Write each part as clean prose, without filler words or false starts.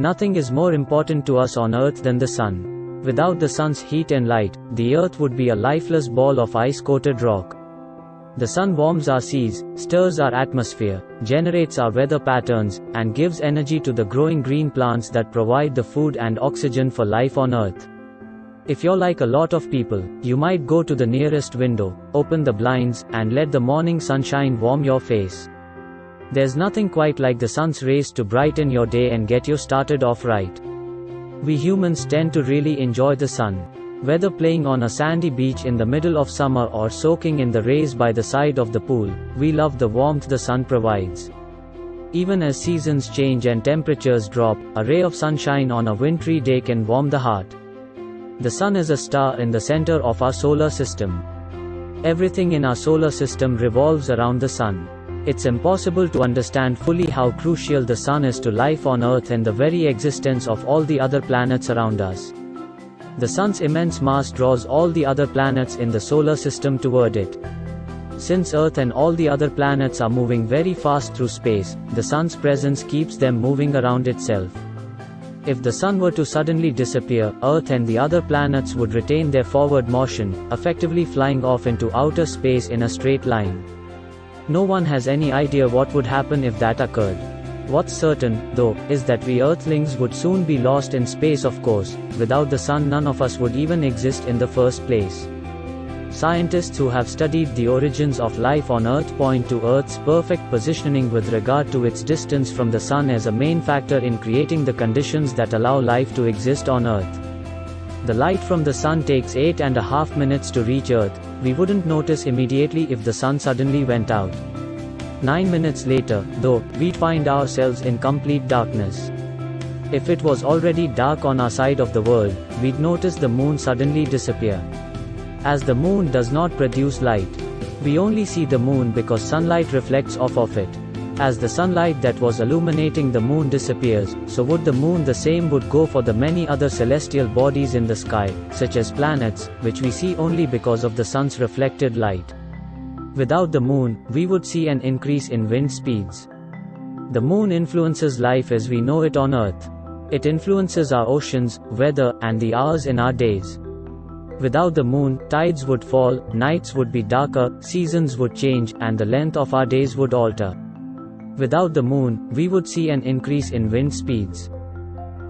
Nothing is more important to us on Earth than the sun. Without the sun's heat and light, the Earth would be a lifeless ball of ice-coated rock. The sun warms our seas, stirs our atmosphere, generates our weather patterns, and gives energy to the growing green plants that provide the food and oxygen for life on Earth. If you're like a lot of people, you might go to the nearest window, open the blinds, and let the morning sunshine warm your face. There's nothing quite like the sun's rays to brighten your day and get you started off right. We humans tend to really enjoy the sun. Whether playing on a sandy beach in the middle of summer or soaking in the rays by the side of the pool, we love the warmth the sun provides. Even as seasons change and temperatures drop, a ray of sunshine on a wintry day can warm the heart. The sun is a star in the center of our solar system. Everything in our solar system revolves around the sun. It's impossible to understand fully how crucial the sun is to life on Earth and the very existence of all the other planets around us. The sun's immense mass draws all the other planets in the solar system toward it. Since Earth and all the other planets are moving very fast through space, the sun's presence keeps them moving around itself. If the sun were to suddenly disappear, Earth and the other planets would retain their forward motion, effectively flying off into outer space in a straight line. No one has any idea what would happen if that occurred. What's certain, though, is that we Earthlings would soon be lost in space. Of course, without the sun none of us would even exist in the first place. Scientists who have studied the origins of life on Earth point to Earth's perfect positioning with regard to its distance from the sun as a main factor in creating the conditions that allow life to exist on Earth. The light from the sun takes 8.5 minutes to reach Earth. We wouldn't notice immediately if the sun suddenly went out. 9 minutes later, though, we'd find ourselves in complete darkness. If it was already dark on our side of the world, we'd notice the moon suddenly disappear. As the moon does not produce light, we only see the moon because sunlight reflects off of it. As the sunlight that was illuminating the moon disappears, so would the moon. The same would go for the many other celestial bodies in the sky, such as planets, which we see only because of the sun's reflected light. Without the moon, we would see an increase in wind speeds. The moon influences life as we know it on Earth. It influences our oceans, weather, and the hours in our days. Without the moon, tides would fall, nights would be darker, seasons would change, and the length of our days would alter. Without the moon, we would see an increase in wind speeds.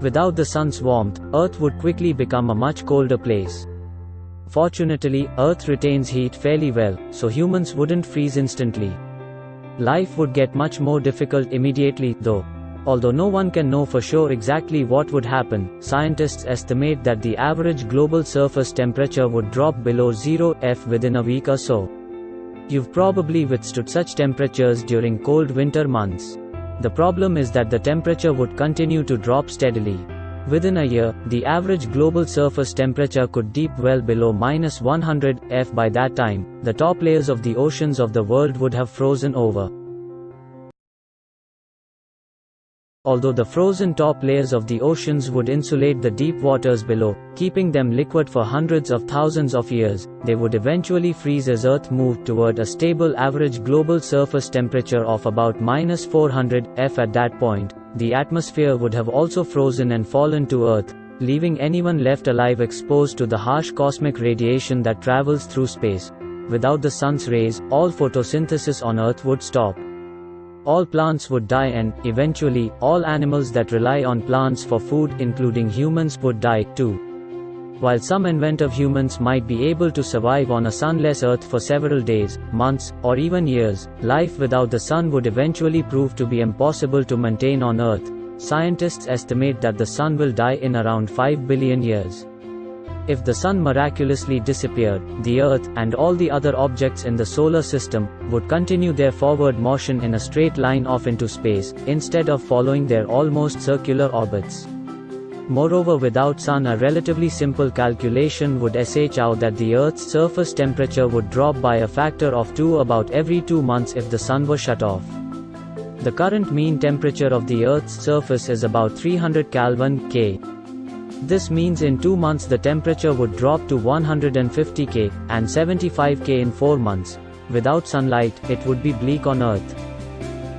Without the sun's warmth, Earth would quickly become a much colder place. Fortunately, Earth retains heat fairly well, so humans wouldn't freeze instantly. Life would get much more difficult immediately, though. Although no one can know for sure exactly what would happen, scientists estimate that the average global surface temperature would drop below 0 F within a week or so. You've probably withstood such temperatures during cold winter months. The problem is that the temperature would continue to drop steadily. Within a year, the average global surface temperature could dip well below -100 F. By that time, the top layers of the oceans of the world would have frozen over. Although the frozen top layers of the oceans would insulate the deep waters below, keeping them liquid for hundreds of thousands of years, they would eventually freeze as Earth moved toward a stable average global surface temperature of about -400 F. At that point, the atmosphere would have also frozen and fallen to Earth, leaving anyone left alive exposed to the harsh cosmic radiation that travels through space. Without the sun's rays, all photosynthesis on Earth would stop. All plants would die and, eventually, all animals that rely on plants for food, including humans, would die, too. While some inventive humans might be able to survive on a sunless Earth for several days, months, or even years, life without the sun would eventually prove to be impossible to maintain on Earth. Scientists estimate that the sun will die in around 5 billion years. If the sun miraculously disappeared, the Earth, and all the other objects in the solar system, would continue their forward motion in a straight line off into space, instead of following their almost circular orbits. Moreover, without sun, a relatively simple calculation would sh out that the Earth's surface temperature would drop by a factor of 2 about every 2 months if the sun were shut off. The current mean temperature of the Earth's surface is about 300 Kelvin K. This means in 2 months the temperature would drop to 150 K, and 75 K in 4 months. Without sunlight, it would be bleak on Earth.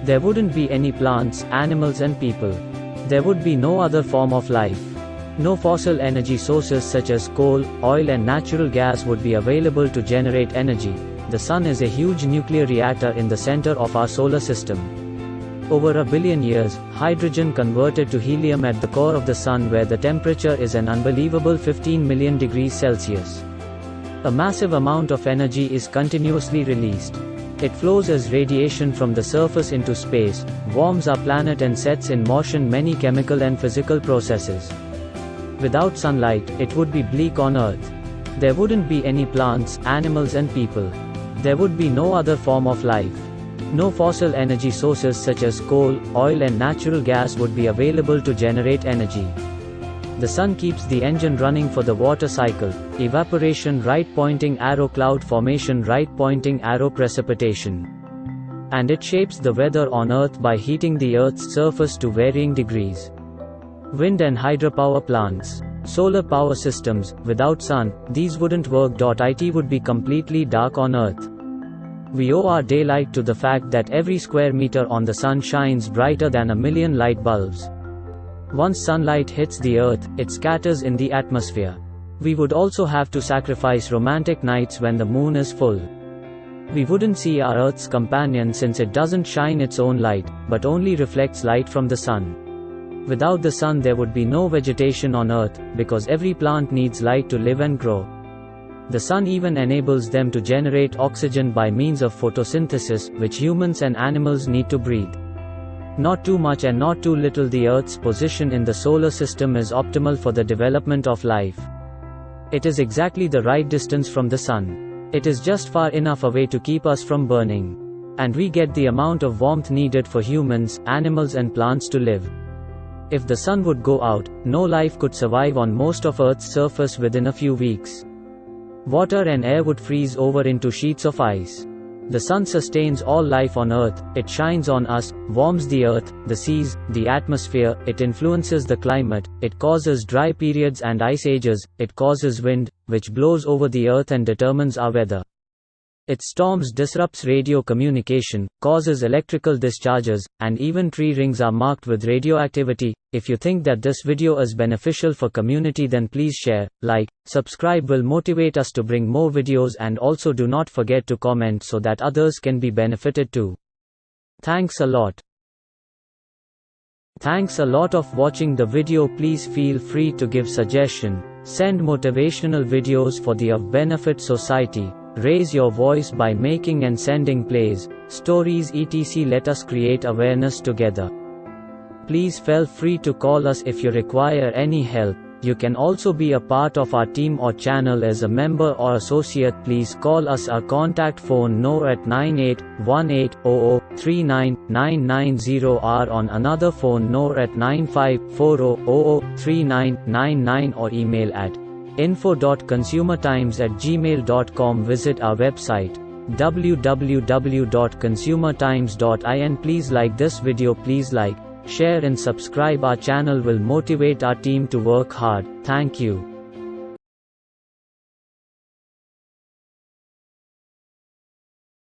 There wouldn't be any plants, animals and people. There would be no other form of life. No fossil energy sources such as coal, oil and natural gas would be available to generate energy. The sun is a huge nuclear reactor in the center of our solar system. Over a billion years, hydrogen converted to helium at the core of the sun where the temperature is an unbelievable 15 million degrees Celsius. A massive amount of energy is continuously released. It flows as radiation from the surface into space, warms our planet and sets in motion many chemical and physical processes. Without sunlight, it would be bleak on Earth. There wouldn't be any plants, animals and people. There would be no other form of life. No fossil energy sources such as coal, oil and natural gas would be available to generate energy. The sun keeps the engine running for the water cycle, evaporation right pointing arrow cloud formation right pointing arrow precipitation. And it shapes the weather on Earth by heating the Earth's surface to varying degrees. Wind and hydropower plants. Solar power systems. Without sun, these wouldn't work. It would be completely dark on Earth. We owe our daylight to the fact that every square meter on the sun shines brighter than a million light bulbs. Once sunlight hits the Earth, it scatters in the atmosphere. We would also have to sacrifice romantic nights when the moon is full. We wouldn't see our Earth's companion since it doesn't shine its own light, but only reflects light from the sun. Without the sun there would be no vegetation on Earth, because every plant needs light to live and grow. The sun even enables them to generate oxygen by means of photosynthesis, which humans and animals need to breathe. Not too much and not too little. The Earth's position in the solar system is optimal for the development of life. It is exactly the right distance from the sun. It is just far enough away to keep us from burning. And we get the amount of warmth needed for humans, animals and plants to live. If the sun would go out, no life could survive on most of Earth's surface within a few weeks. Water and air would freeze over into sheets of ice. The sun sustains all life on Earth. It shines on us, warms the Earth, the seas, the atmosphere, it influences the climate, it causes dry periods and ice ages, it causes wind, which blows over the Earth and determines our weather. Its storms disrupts radio communication, causes electrical discharges, and even tree rings are marked with radioactivity. If you think that this video is beneficial for community, then please share, like, subscribe will motivate us to bring more videos, and also do not forget to comment so that others can be benefited too. Thanks a lot. Thanks a lot of watching the video. Please feel free to give suggestion, send motivational videos for the of benefit society. Raise your voice by making and sending plays, stories etc. Let us create awareness together. Please feel free to call us if you require any help. You can also be a part of our team or channel as a member or associate. Please call us. Our contact phone no at 981800399990 or on another phone no at 9540003999 or email at info.consumertimes@gmail.com. Visit our website www.consumertimes.in. Please like this video. Please like, share and subscribe. Our channel will motivate our team to work hard. Thank you.